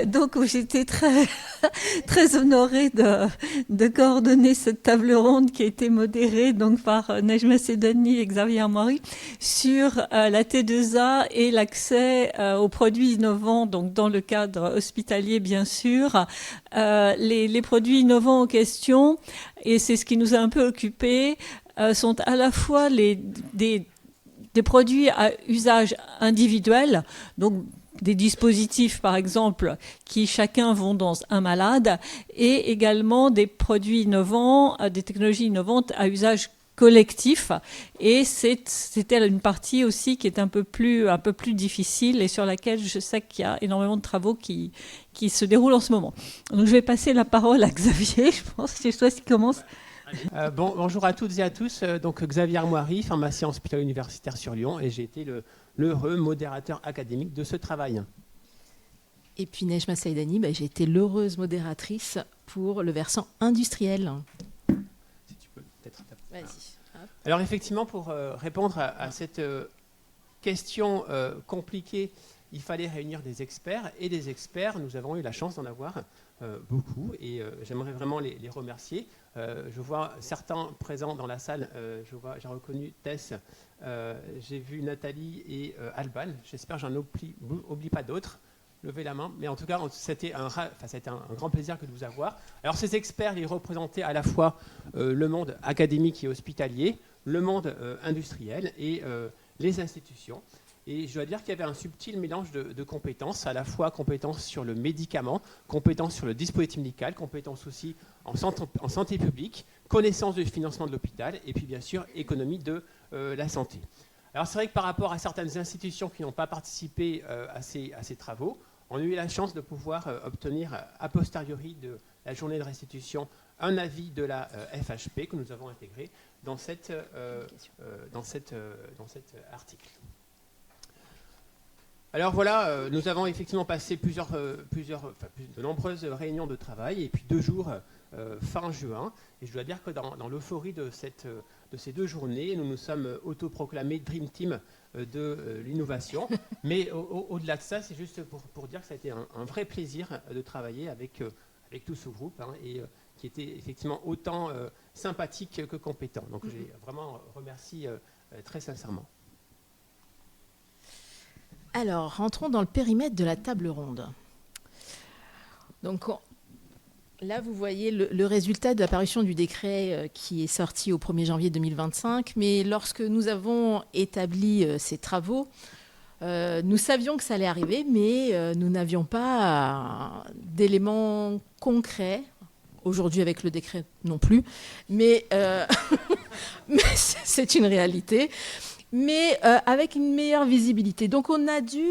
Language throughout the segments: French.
Donc j'étais très, très honorée de coordonner cette table ronde qui a été modérée donc, par Nejma Sedani et Xavier Armory sur la T2A et l'accès aux produits innovants, donc dans le cadre hospitalier bien sûr. Les produits innovants en question, et c'est ce qui nous a un peu occupés, sont à la fois des produits à usage individuel, donc des dispositifs, par exemple, qui chacun vont dans un malade, et également des produits innovants, des technologies innovantes à usage collectif. Et c'était une partie aussi qui est un peu plus difficile et sur laquelle je sais qu'il y a énormément de travaux qui se déroulent en ce moment. Donc je vais passer la parole à Xavier, je pense, c'est toi qui commence. Bonjour à toutes et à tous. Donc Xavier Armory, pharmacien hospitalier universitaire sur Lyon, et j'ai été l'heureux modérateur académique de ce travail. Et puis Nejma Saïdani, j'ai été l'heureuse modératrice pour le versant industriel. Si tu peux peut-être. Vas-y. Alors effectivement, pour répondre à cette question compliquée, il fallait réunir des experts. Et des experts, nous avons eu la chance d'en avoir beaucoup. Et j'aimerais vraiment les remercier. Je vois certains présents dans la salle. J'ai reconnu Tess, j'ai vu Nathalie et Alban. J'espère que j'en oublie pas d'autres. Levez la main. Mais en tout cas, c'était un grand plaisir que de vous avoir. Alors ces experts, ils représentaient à la fois le monde académique et hospitalier, le monde industriel et les institutions. Et je dois dire qu'il y avait un subtil mélange de compétences, à la fois compétences sur le médicament, compétences sur le dispositif médical, compétences aussi en santé publique, connaissance du financement de l'hôpital, et puis bien sûr économie de la santé. Alors c'est vrai que par rapport à certaines institutions qui n'ont pas participé à ces travaux, on a eu la chance de pouvoir obtenir a posteriori de la journée de restitution un avis de la FHP que nous avons intégré dans cet article. Alors voilà, nous avons effectivement passé de nombreuses réunions de travail et puis 2 jours fin juin. Et je dois dire que dans l'euphorie de ces 2 journées, nous nous sommes autoproclamés Dream Team de l'innovation. Mais au-delà de ça, c'est juste pour dire que ça a été un vrai plaisir de travailler avec tout ce groupe et qui était effectivement autant sympathique que compétent. Donc je les vraiment remercie très sincèrement. Alors, rentrons dans le périmètre de la table ronde. Donc, là, vous voyez le résultat de l'apparition du décret qui est sorti au 1er janvier 2025. Mais lorsque nous avons établi ces travaux, nous savions que ça allait arriver, mais nous n'avions pas d'éléments concrets. Aujourd'hui, avec le décret non plus. Mais, mais c'est une réalité. Mais avec une meilleure visibilité. Donc on a dû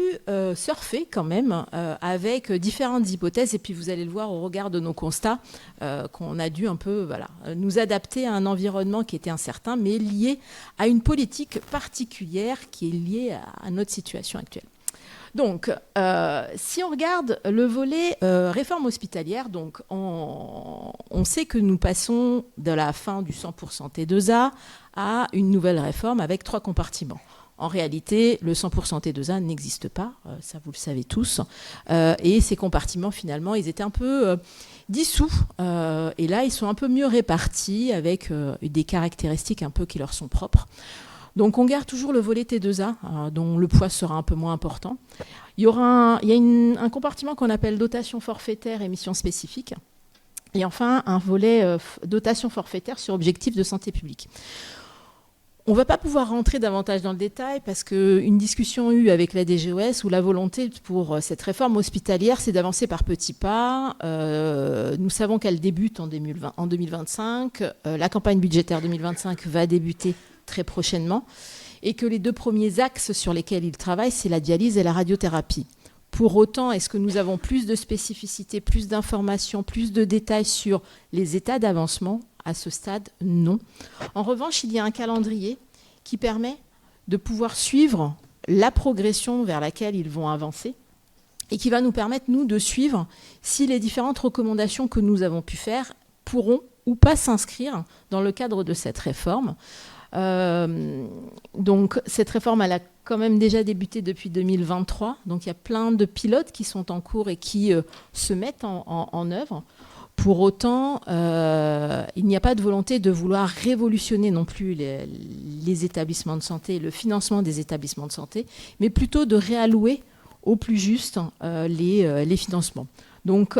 surfer quand même avec différentes hypothèses, et puis vous allez le voir au regard de nos constats, qu'on a dû un peu nous adapter à un environnement qui était incertain, mais lié à une politique particulière qui est liée à notre situation actuelle. Donc, si on regarde le volet réforme hospitalière, donc on sait que nous passons de la fin du 100% T2A à une nouvelle réforme avec 3 compartiments. En réalité, le 100% T2A n'existe pas, ça vous le savez tous. Et ces compartiments, finalement, ils étaient un peu dissous. Et là, ils sont un peu mieux répartis avec des caractéristiques un peu qui leur sont propres. Donc on garde toujours le volet T2A, dont le poids sera un peu moins important. Il y a un compartiment qu'on appelle dotation forfaitaire et mission spécifique. Et enfin, un volet dotation forfaitaire sur objectifs de santé publique. On ne va pas pouvoir rentrer davantage dans le détail parce qu'une discussion eue avec la DGOS où la volonté pour cette réforme hospitalière, c'est d'avancer par petits pas. Nous savons qu'elle débute en 2025. La campagne budgétaire 2025 va débuter très prochainement, et que les 2 premiers axes sur lesquels il travaille, c'est la dialyse et la radiothérapie. Pour autant, est-ce que nous avons plus de spécificité, plus d'informations, plus de détails sur les états d'avancement? À ce stade, non. En revanche, il y a un calendrier qui permet de pouvoir suivre la progression vers laquelle ils vont avancer et qui va nous permettre, nous, de suivre si les différentes recommandations que nous avons pu faire pourront ou pas s'inscrire dans le cadre de cette réforme. Donc cette réforme, elle a quand même déjà débuté depuis 2023. Donc il y a plein de pilotes qui sont en cours et qui se mettent en œuvre. Pour autant, il n'y a pas de volonté de vouloir révolutionner non plus les établissements de santé, le financement des établissements de santé, mais plutôt de réallouer au plus juste les financements. Donc,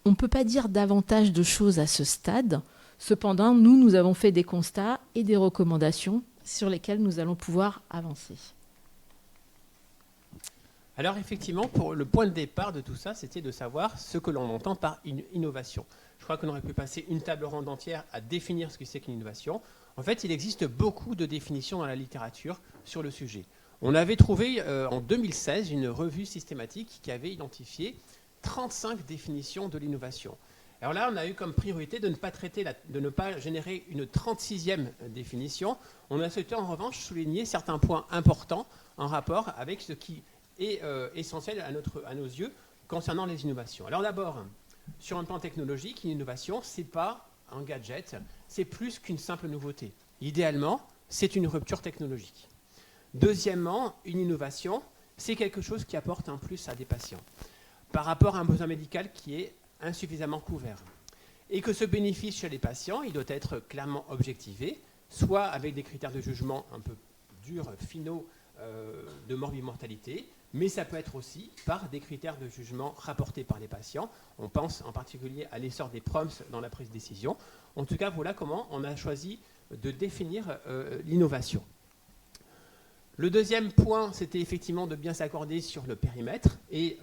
on ne peut pas dire davantage de choses à ce stade. Cependant, nous avons fait des constats et des recommandations sur lesquelles nous allons pouvoir avancer. Alors effectivement, pour le point de départ de tout ça, c'était de savoir ce que l'on entend par une innovation. Je crois qu'on aurait pu passer une table ronde entière à définir ce que c'est qu'une innovation. En fait, il existe beaucoup de définitions dans la littérature sur le sujet. On avait trouvé en 2016 une revue systématique qui avait identifié 35 définitions de l'innovation. Alors là, on a eu comme priorité de ne pas générer une 36e définition. On a souhaité en revanche souligner certains points importants en rapport avec ce qui est essentiel à nos yeux concernant les innovations. Alors d'abord, sur un plan technologique, une innovation, ce n'est pas un gadget, c'est plus qu'une simple nouveauté. Idéalement, c'est une rupture technologique. Deuxièmement, une innovation, c'est quelque chose qui apporte un plus à des patients par rapport à un besoin médical qui est insuffisamment couvert. Et que ce bénéfice chez les patients, il doit être clairement objectivé, soit avec des critères de jugement un peu durs, finaux, de morbimortalité, mais ça peut être aussi par des critères de jugement rapportés par les patients. On pense en particulier à l'essor des prompts dans la prise de décision. En tout cas, voilà comment on a choisi de définir l'innovation. Le deuxième point, c'était effectivement de bien s'accorder sur le périmètre. Et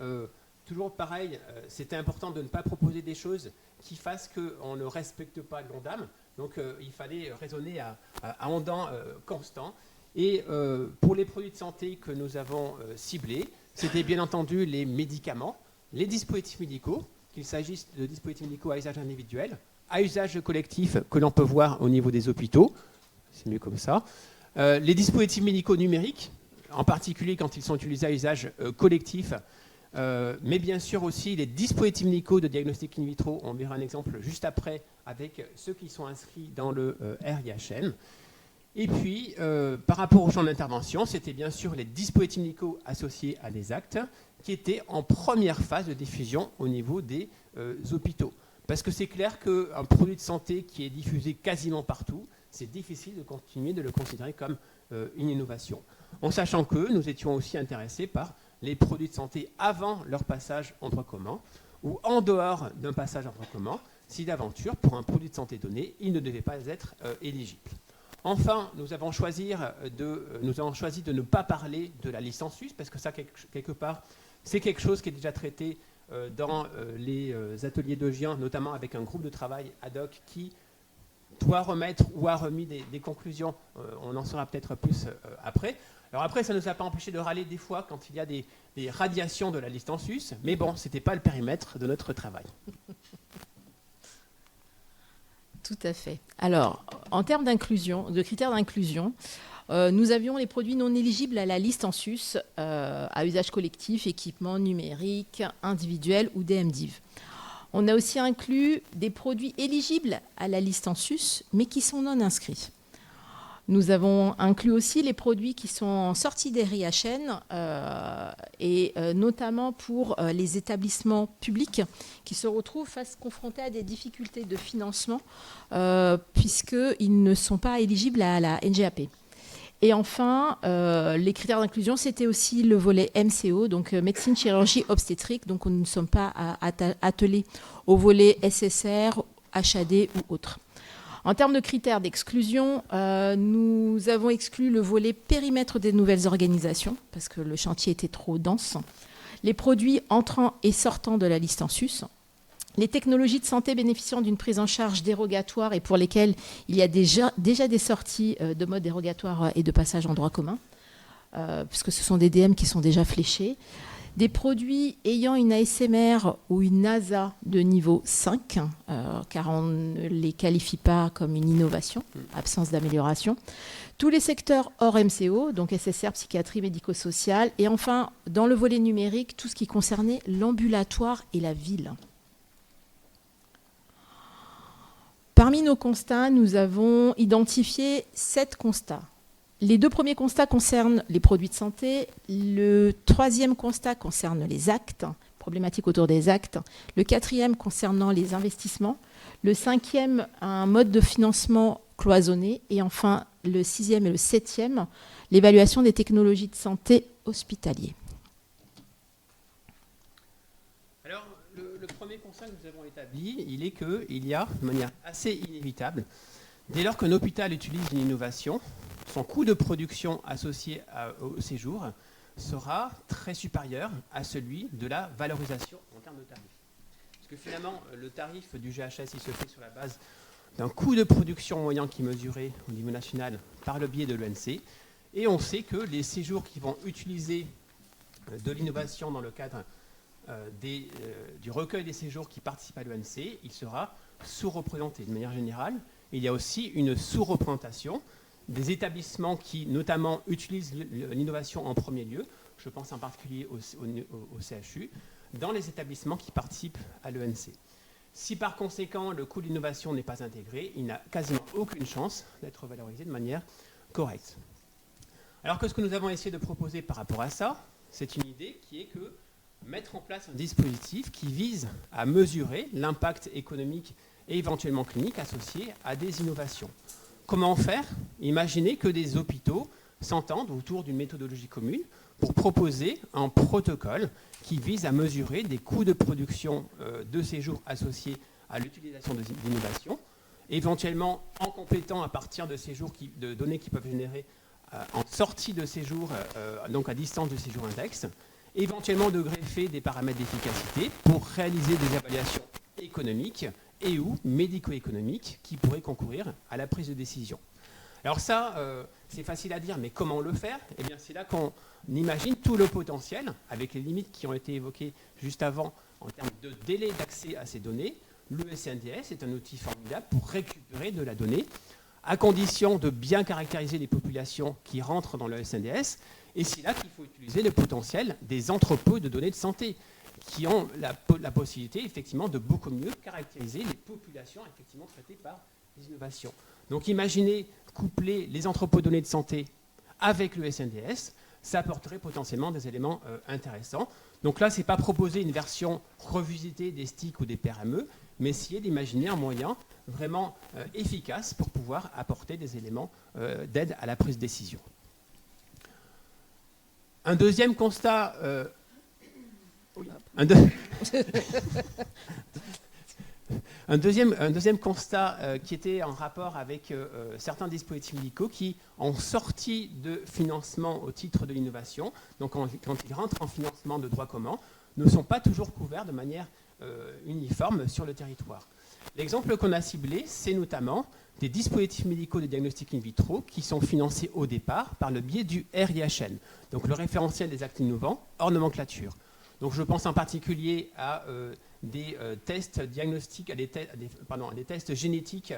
toujours pareil, c'était important de ne pas proposer des choses qui fassent qu'on ne respecte pas l'ONDAM. Donc il fallait raisonner à ondant constant. Et pour les produits de santé que nous avons ciblés, c'était bien entendu les médicaments, les dispositifs médicaux, qu'il s'agisse de dispositifs médicaux à usage individuel, à usage collectif que l'on peut voir au niveau des hôpitaux, c'est mieux comme ça, les dispositifs médicaux numériques, en particulier quand ils sont utilisés à usage collectif, mais bien sûr aussi les dispositifs médicaux de diagnostic in vitro, on verra un exemple juste après avec ceux qui sont inscrits dans le RIHN. Et puis, par rapport au champ d'intervention, c'était bien sûr les dispositifs médicaux associés à des actes qui étaient en première phase de diffusion au niveau des hôpitaux. Parce que c'est clair qu'un produit de santé qui est diffusé quasiment partout, c'est difficile de continuer de le considérer comme une innovation. En sachant que nous étions aussi intéressés par les produits de santé avant leur passage en droit commun ou en dehors d'un passage en droit commun, si d'aventure, pour un produit de santé donné, il ne devait pas être éligible. Enfin, nous avons choisi de ne pas parler de la licence suisse, parce que ça, quelque part, c'est quelque chose qui est déjà traité dans les ateliers de GIAN, notamment avec un groupe de travail ad hoc qui doit remettre ou a remis des conclusions. On en saura peut-être plus après. Alors après, ça ne nous a pas empêché de râler des fois quand il y a des radiations de la licence suisse, mais bon, ce n'était pas le périmètre de notre travail. Tout à fait. Alors, en termes d'inclusion, de critères d'inclusion, nous avions les produits non éligibles à la liste en sus à usage collectif, équipement numérique, individuel ou DMDIV. On a aussi inclus des produits éligibles à la liste en sus, mais qui sont non inscrits. Nous avons inclus aussi les produits qui sont en sortie des RIHN et notamment pour les établissements publics qui se retrouvent confrontés à des difficultés de financement puisqu'ils ne sont pas éligibles à la NGAP. Et enfin, les critères d'inclusion, c'était aussi le volet MCO, donc médecine, chirurgie, obstétrique. Donc, nous ne sommes pas attelés au volet SSR, HAD ou autre. En termes de critères d'exclusion, nous avons exclu le volet périmètre des nouvelles organisations, parce que le chantier était trop dense, les produits entrant et sortant de la liste en sus, les technologies de santé bénéficiant d'une prise en charge dérogatoire et pour lesquelles il y a déjà des sorties de mode dérogatoire et de passage en droit commun, puisque ce sont des DM qui sont déjà fléchés, des produits ayant une ASMR ou une ASA de niveau 5, car on ne les qualifie pas comme une innovation, absence d'amélioration. Tous les secteurs hors MCO, donc SSR, psychiatrie, médico-social. Et enfin, dans le volet numérique, tout ce qui concernait l'ambulatoire et la ville. Parmi nos constats, nous avons identifié 7 constats Les 2 premiers constats concernent les produits de santé. Le 3e constat concerne les actes, problématiques autour des actes. Le 4e concernant les investissements. Le 5e, un mode de financement cloisonné. Et enfin, le 6e et le 7e, l'évaluation des technologies de santé hospitaliers. Alors, le premier constat que nous avons établi, il est qu'il y a, de manière assez inévitable, dès lors qu'un hôpital utilise une innovation, son coût de production associé au séjour sera très supérieur à celui de la valorisation en termes de tarif. Parce que finalement, le tarif du GHS, il se fait sur la base d'un coût de production moyen qui est mesuré au niveau national par le biais de l'ENC. Et on sait que les séjours qui vont utiliser de l'innovation dans le cadre du recueil des séjours qui participent à l'ENC, il sera sous-représenté. De manière générale, il y a aussi une sous-représentation des établissements qui, notamment, utilisent l'innovation en premier lieu, je pense en particulier au CHU, dans les établissements qui participent à l'ENC. Si par conséquent, le coût de l'innovation n'est pas intégré, il n'a quasiment aucune chance d'être valorisé de manière correcte. Alors que ce que nous avons essayé de proposer par rapport à ça, c'est une idée qui est que mettre en place un dispositif qui vise à mesurer l'impact économique et éventuellement clinique associé à des innovations. Comment faire? Imaginez que des hôpitaux s'entendent autour d'une méthodologie commune pour proposer un protocole qui vise à mesurer des coûts de production de séjour associés à l'utilisation d'innovations, éventuellement en complétant à partir de de données qui peuvent générer en sortie de séjour, donc à distance de séjour index, éventuellement de greffer des paramètres d'efficacité pour réaliser des évaluations économiques et ou médico-économiques qui pourraient concourir à la prise de décision. Alors ça, c'est facile à dire, mais comment le faire? Eh bien, c'est là qu'on imagine tout le potentiel, avec les limites qui ont été évoquées juste avant en termes de délai d'accès à ces données. Le SNDS est un outil formidable pour récupérer de la donnée, à condition de bien caractériser les populations qui rentrent dans le SNDS. Et c'est là qu'il faut utiliser le potentiel des entrepôts de données de santé, qui ont la possibilité effectivement de beaucoup mieux caractériser les populations effectivement traitées par les innovations. Donc imaginez coupler les entrepôts de données de santé avec le SNDS, ça apporterait potentiellement des éléments intéressants. Donc là, ce n'est pas proposer une version revisitée des STIC ou des PRME, mais essayer d'imaginer un moyen vraiment efficace pour pouvoir apporter des éléments d'aide à la prise de décision. Un deuxième constat... Un deuxième constat qui était en rapport avec certains dispositifs médicaux qui, en sortie de financement au titre de l'innovation, donc quand ils rentrent en financement de droit commun, ne sont pas toujours couverts de manière uniforme sur le territoire. L'exemple qu'on a ciblé, c'est notamment des dispositifs médicaux de diagnostic in vitro qui sont financés au départ par le biais du RIHN, donc le référentiel des actes innovants hors nomenclature. Donc je pense en particulier à des tests diagnostiques, à des tests génétiques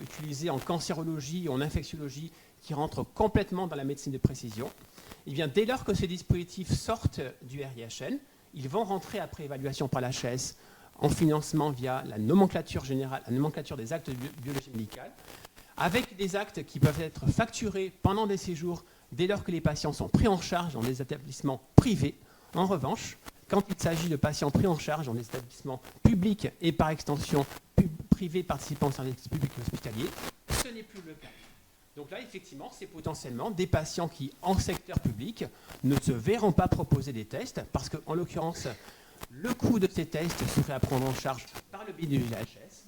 utilisés en cancérologie ou en infectiologie qui rentrent complètement dans la médecine de précision. Et bien, dès lors que ces dispositifs sortent du RIHN, ils vont rentrer après évaluation par l'HAS en financement via la nomenclature générale, la nomenclature des actes de biologie médicale, avec des actes qui peuvent être facturés pendant des séjours dès lors que les patients sont pris en charge dans des établissements privés. En revanche, quand il s'agit de patients pris en charge dans des établissements publics et par extension privés participant au service public hospitalier, ce n'est plus le cas. Donc là, effectivement, c'est potentiellement des patients qui, en secteur public, ne se verront pas proposer des tests parce qu'en l'occurrence, le coût de ces tests serait à prendre en charge par le biais du GHS.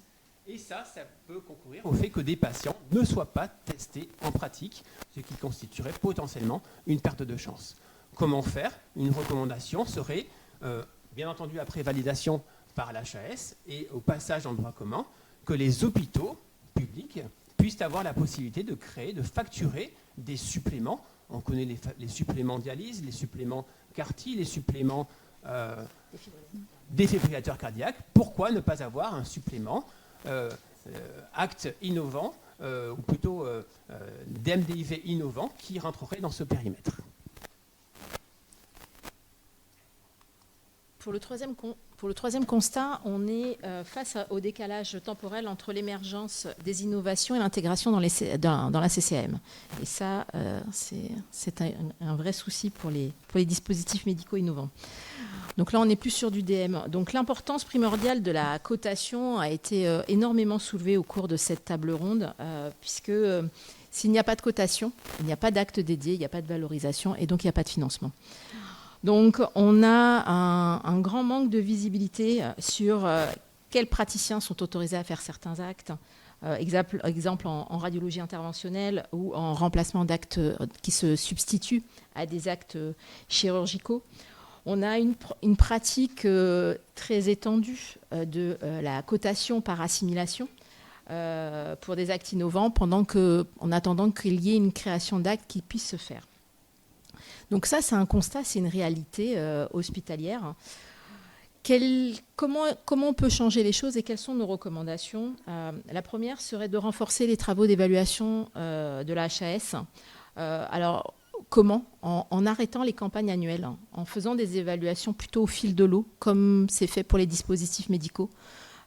Et ça peut concourir au fait que des patients ne soient pas testés en pratique, ce qui constituerait potentiellement une perte de chance. Comment faire? Une recommandation serait, bien entendu après validation par l'HAS et au passage dans le droit commun, que les hôpitaux publics puissent avoir la possibilité de créer, de facturer des suppléments. On connaît les suppléments dialyse, les suppléments CAR-T, les suppléments défibrillateurs cardiaques. Pourquoi ne pas avoir un supplément acte innovant, ou plutôt DMDIV innovant qui rentrerait dans ce périmètre? Pour le troisième constat, on est face au décalage temporel entre l'émergence des innovations et l'intégration dans la CCAM. Et ça, c'est un vrai souci pour les dispositifs médicaux innovants. Donc là, on n'est plus sur du DM. Donc l'importance primordiale de la cotation a été énormément soulevée au cours de cette table ronde, puisque s'il n'y a pas de cotation, il n'y a pas d'acte dédié, il n'y a pas de valorisation, et donc il n'y a pas de financement. Donc, on a un grand manque de visibilité sur quels praticiens sont autorisés à faire certains actes. Exemple en radiologie interventionnelle ou en remplacement d'actes qui se substituent à des actes chirurgicaux. On a une pratique très étendue de la cotation par assimilation pour des actes innovants en attendant qu'il y ait une création d'actes qui puisse se faire. Donc ça, c'est un constat, c'est une réalité hospitalière. Comment on peut changer les choses et quelles sont nos recommandations ? La première serait de renforcer les travaux d'évaluation de la HAS. Alors, comment ? En arrêtant les campagnes annuelles, en faisant des évaluations plutôt au fil de l'eau, comme c'est fait pour les dispositifs médicaux.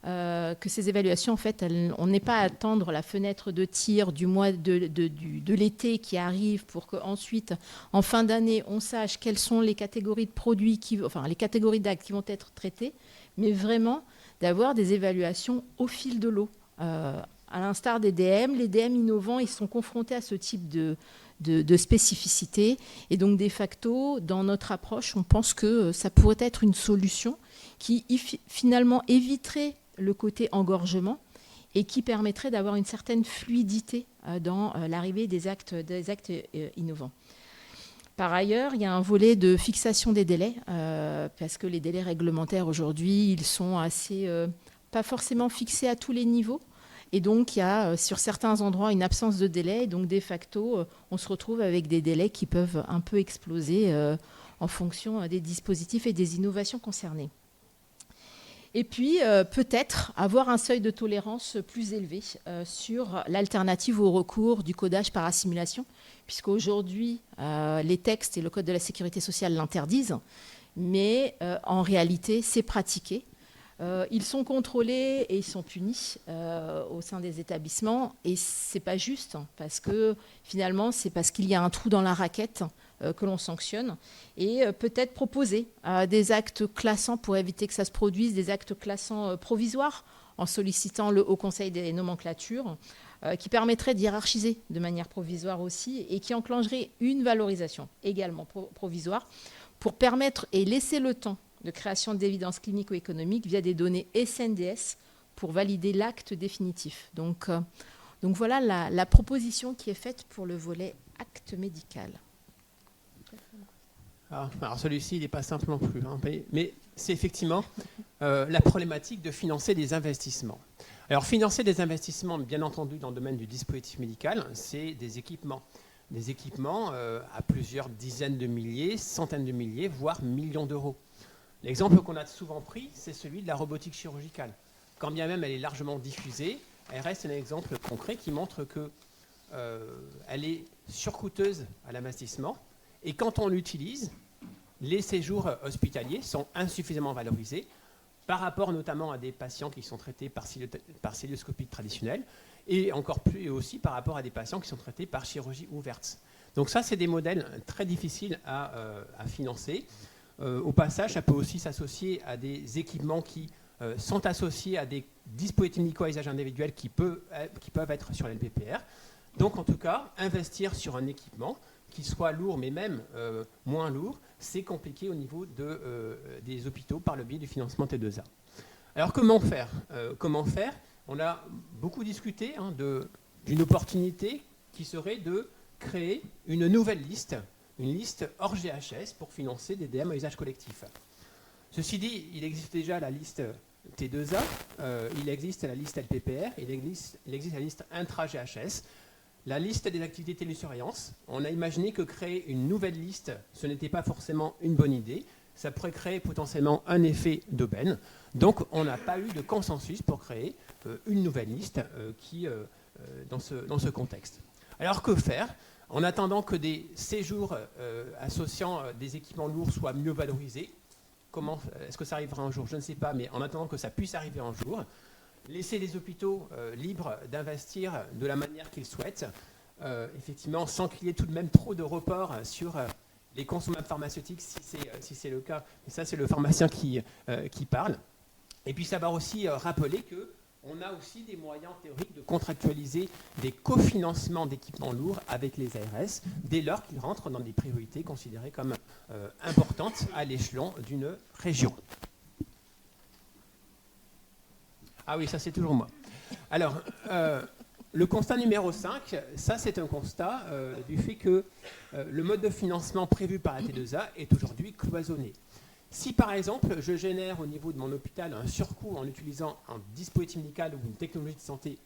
Que ces évaluations, en fait, on n'est pas à attendre la fenêtre de tir du mois de l'été qui arrive pour qu'ensuite, en fin d'année, on sache quelles sont les catégories de produits, les catégories d'actes qui vont être traitées, mais vraiment d'avoir des évaluations au fil de l'eau. À l'instar des DM, les DM innovants, ils sont confrontés à ce type de spécificité. Et donc, de facto, dans notre approche, on pense que ça pourrait être une solution qui finalement éviterait le côté engorgement et qui permettrait d'avoir une certaine fluidité dans l'arrivée des actes innovants. Par ailleurs, il y a un volet de fixation des délais, parce que les délais réglementaires aujourd'hui, ils sont assez pas forcément fixés à tous les niveaux. Et donc, il y a sur certains endroits une absence de délai. Et donc, de facto, on se retrouve avec des délais qui peuvent un peu exploser en fonction des dispositifs et des innovations concernées. Et puis, peut-être avoir un seuil de tolérance plus élevé sur l'alternative au recours du codage par assimilation, puisqu'aujourd'hui, les textes et le Code de la sécurité sociale l'interdisent, mais en réalité, c'est pratiqué. Ils sont contrôlés et ils sont punis au sein des établissements. Et ce n'est pas juste, parce que finalement, c'est parce qu'il y a un trou dans la raquette que l'on sanctionne, et peut-être proposer des actes classants pour éviter que ça se produise, des actes classants provisoires, en sollicitant le Haut Conseil des nomenclatures, qui permettrait de hiérarchiser de manière provisoire aussi, et qui enclencherait une valorisation également provisoire, pour permettre et laisser le temps de création d'évidence clinico-économique via des données SNDS pour valider l'acte définitif. Donc voilà la proposition qui est faite pour le volet acte médical. Alors celui-ci, il n'est pas simple non plus, hein, mais c'est effectivement la problématique de financer des investissements. Alors financer des investissements, bien entendu, dans le domaine du dispositif médical, c'est des équipements. Des équipements à plusieurs dizaines de milliers, centaines de milliers, voire millions d'euros. L'exemple qu'on a souvent pris, c'est celui de la robotique chirurgicale. Quand bien même elle est largement diffusée, elle reste un exemple concret qui montre qu'elle est surcoûteuse à l'investissement. Et quand on l'utilise, les séjours hospitaliers sont insuffisamment valorisés par rapport notamment à des patients qui sont traités par célioscopie traditionnelle et encore plus aussi par rapport à des patients qui sont traités par chirurgie ouverte. Donc ça, c'est des modèles très difficiles à financer. Au passage, ça peut aussi s'associer à des équipements qui sont associés à des dispositifs médicaux à usage individuel qui peuvent être sur l'NPPR. Donc en tout cas, investir sur un équipement qui soit lourd, mais même moins lourd, c'est compliqué au niveau des hôpitaux par le biais du financement T2A. Alors comment faire On a beaucoup discuté d'une opportunité qui serait de créer une nouvelle liste, une liste hors GHS pour financer des DM à usage collectif. Ceci dit, il existe déjà la liste T2A, il existe la liste LPPR, il existe la liste intra-GHS. La liste des activités télésurveillance, on a imaginé que créer une nouvelle liste, ce n'était pas forcément une bonne idée. Ça pourrait créer potentiellement un effet d'aubaine. Donc, on n'a pas eu de consensus pour créer une nouvelle liste dans ce contexte. Alors, que faire ? En attendant que des séjours associant des équipements lourds soient mieux valorisés, est-ce que ça arrivera un jour? Je ne sais pas, mais en attendant que ça puisse arriver un jour, laisser les hôpitaux libres d'investir de la manière qu'ils souhaitent, effectivement, sans qu'il y ait tout de même trop de reports sur les consommables pharmaceutiques, si c'est le cas. Et ça, c'est le pharmacien qui parle. Et puis, savoir aussi rappeler qu'on a aussi des moyens théoriques de contractualiser des cofinancements d'équipements lourds avec les ARS, dès lors qu'ils rentrent dans des priorités considérées comme importantes à l'échelon d'une région. Ah oui, ça c'est toujours moi. Alors, le constat numéro 5, ça c'est un constat du fait que le mode de financement prévu par la T2A est aujourd'hui cloisonné. Si par exemple je génère au niveau de mon hôpital un surcoût en utilisant un dispositif médical ou une technologie de santé,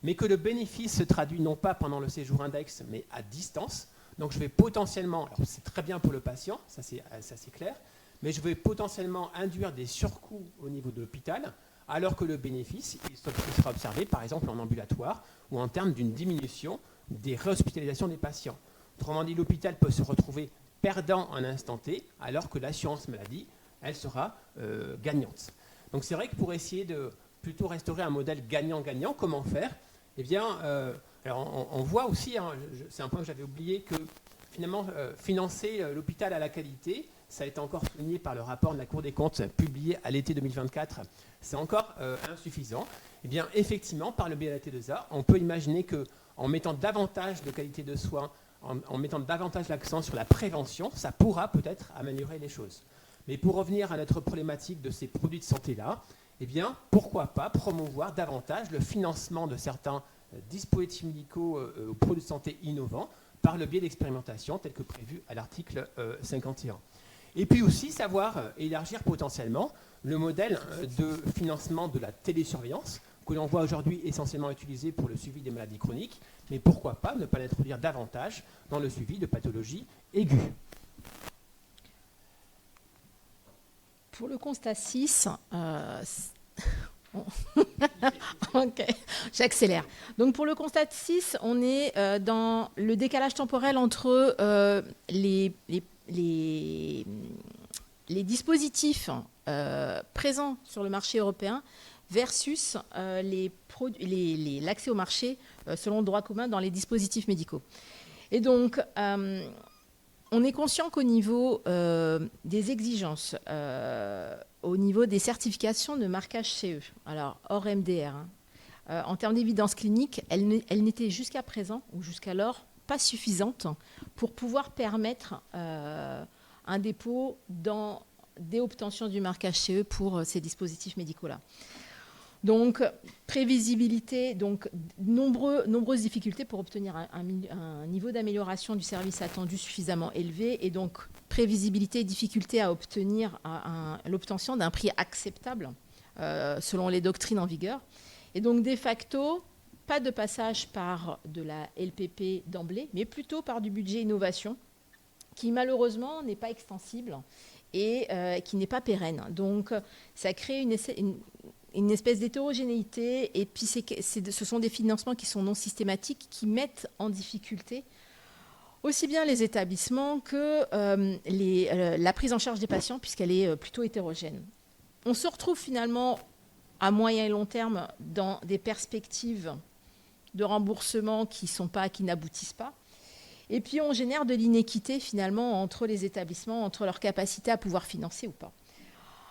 mais que le bénéfice se traduit non pas pendant le séjour index, mais à distance, donc je vais potentiellement, alors c'est très bien pour le patient, ça c'est clair, mais je vais potentiellement induire des surcoûts au niveau de l'hôpital, alors que le bénéfice il sera observé par exemple en ambulatoire ou en termes d'une diminution des réhospitalisations des patients. Autrement dit, l'hôpital peut se retrouver perdant un instant T, alors que l'assurance maladie, elle sera gagnante. Donc c'est vrai que pour essayer de plutôt restaurer un modèle gagnant-gagnant, comment faire? Eh bien, alors on voit aussi, hein, c'est un point que j'avais oublié, que finalement, financer l'hôpital à la qualité, ça a été encore souligné par le rapport de la Cour des comptes publié à l'été 2024, c'est encore insuffisant. Eh bien, effectivement, par le biais de la T2A, on peut imaginer qu'en mettant davantage de qualité de soins, en mettant davantage l'accent sur la prévention, ça pourra peut-être améliorer les choses. Mais pour revenir à notre problématique de ces produits de santé-là, eh bien, pourquoi pas promouvoir davantage le financement de certains dispositifs médicaux ou produits de santé innovants par le biais d'expérimentations telles que prévues à l'article 51. Et puis aussi savoir élargir potentiellement le modèle de financement de la télésurveillance que l'on voit aujourd'hui essentiellement utilisé pour le suivi des maladies chroniques, mais pourquoi pas ne pas l'introduire davantage dans le suivi de pathologies aiguës. Pour le constat 6, ok, j'accélère. Donc pour le constat 6, on est dans le décalage temporel entre les dispositifs présents sur le marché européen versus l'accès au marché selon le droit commun dans les dispositifs médicaux. Et donc, on est conscient qu'au niveau des exigences, au niveau des certifications de marquage CE, alors hors MDR, en termes d'évidence clinique, elles n'étaient jusqu'à présent ou jusqu'alors pas suffisantes pour pouvoir permettre un dépôt dès obtention du marquage CE pour ces dispositifs médicaux-là. Donc, prévisibilité, donc nombreuses difficultés pour obtenir un niveau d'amélioration du service attendu suffisamment élevé et donc prévisibilité et difficulté à obtenir l'obtention d'un prix acceptable selon les doctrines en vigueur. Et donc, de facto, pas de passage par de la LPP d'emblée, mais plutôt par du budget innovation qui malheureusement n'est pas extensible et qui n'est pas pérenne. Donc, ça crée une espèce d'hétérogénéité et puis ce sont des financements qui sont non systématiques, qui mettent en difficulté aussi bien les établissements que la prise en charge des patients puisqu'elle est plutôt hétérogène. On se retrouve finalement à moyen et long terme dans des perspectives de remboursement qui n'aboutissent pas. Et puis on génère de l'inéquité finalement entre les établissements, entre leur capacité à pouvoir financer ou pas.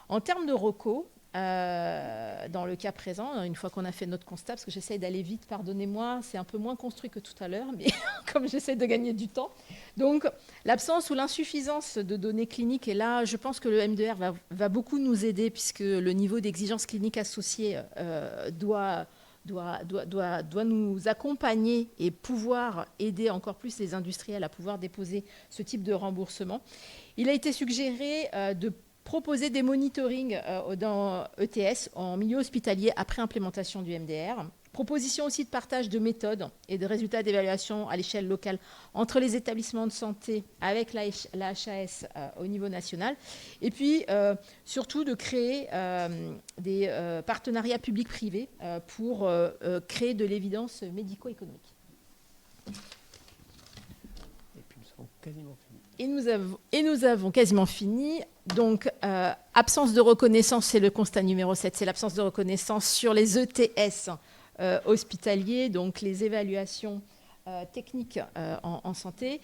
En termes de reco, dans le cas présent, une fois qu'on a fait notre constat, parce que j'essaye d'aller vite, pardonnez-moi, c'est un peu moins construit que tout à l'heure, mais comme j'essaie de gagner du temps. Donc, l'absence ou l'insuffisance de données cliniques, et là, je pense que le MDR va beaucoup nous aider, puisque le niveau d'exigence clinique associé doit nous accompagner et pouvoir aider encore plus les industriels à pouvoir déposer ce type de remboursement. Il a été suggéré de proposer des monitorings dans ETS en milieu hospitalier après implémentation du MDR. Proposition aussi de partage de méthodes et de résultats d'évaluation à l'échelle locale entre les établissements de santé avec la HAS au niveau national. Et puis, surtout, de créer des partenariats publics-privés pour créer de l'évidence médico-économique. Et puis, nous avons quasiment fini. Et nous avons quasiment fini. Donc, absence de reconnaissance, c'est le constat numéro 7, c'est l'absence de reconnaissance sur les ETS hospitaliers, donc les évaluations techniques en santé,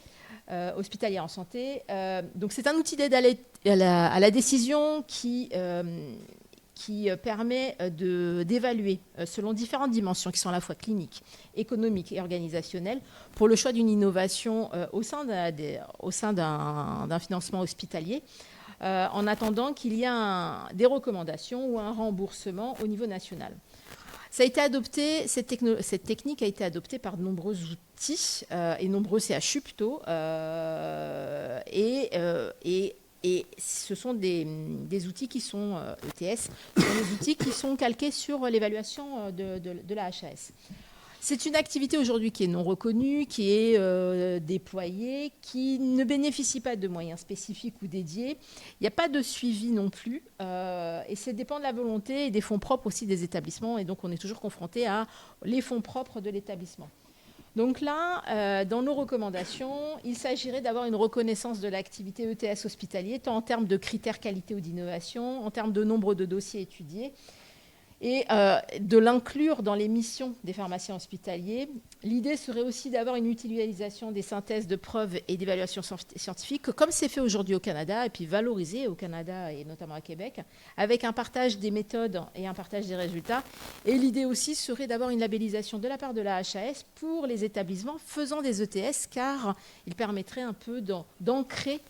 hospitalière en santé. Donc, c'est un outil d'aide à la décision qui permet d'évaluer selon différentes dimensions qui sont à la fois cliniques, économiques et organisationnelles pour le choix d'une innovation au sein d'un financement hospitalier en attendant qu'il y ait des recommandations ou un remboursement au niveau national. Ça a été adopté, cette technique a été adoptée par de nombreux outils et nombreux CHU plutôt et ce sont des outils qui sont ETS, ce sont des outils qui sont calqués sur l'évaluation de la HAS. C'est une activité aujourd'hui qui est non reconnue, qui est déployée, qui ne bénéficie pas de moyens spécifiques ou dédiés. Il n'y a pas de suivi non plus. Et ça dépend de la volonté et des fonds propres aussi des établissements. Et donc, on est toujours confronté à les fonds propres de l'établissement. Donc là, dans nos recommandations, il s'agirait d'avoir une reconnaissance de l'activité ETS hospitalier, tant en termes de critères qualité ou d'innovation, en termes de nombre de dossiers étudiés, et de l'inclure dans les missions des pharmaciens hospitaliers. L'idée serait aussi d'avoir une utilisation des synthèses de preuves et d'évaluations scientifiques, comme c'est fait aujourd'hui au Canada, et puis valorisé au Canada et notamment à Québec, avec un partage des méthodes et un partage des résultats. Et l'idée aussi serait d'avoir une labellisation de la part de la HAS pour les établissements faisant des ETS, car il permettrait un peu d'ancrer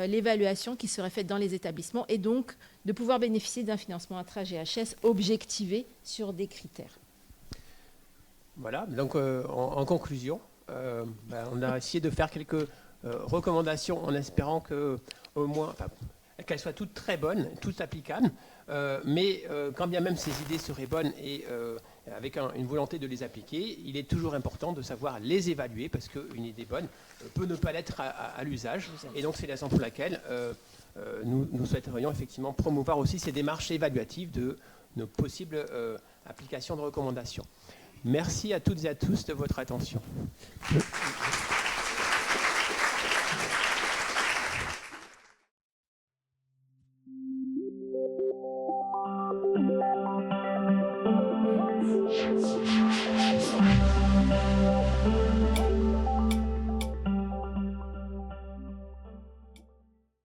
l'évaluation qui serait faite dans les établissements et donc de pouvoir bénéficier d'un financement intra-GHS objectivé sur des critères. Voilà, donc en conclusion, on a essayé de faire quelques recommandations en espérant qu'au moins, qu'elles soient toutes très bonnes, toutes applicables, mais quand bien même ces idées seraient bonnes et avec une volonté de les appliquer, il est toujours important de savoir les évaluer parce qu'une idée bonne peut ne pas l'être à l'usage. Et donc c'est la raison pour laquelle nous souhaiterions effectivement promouvoir aussi ces démarches évaluatives de nos possibles applications de recommandations. Merci à toutes et à tous de votre attention.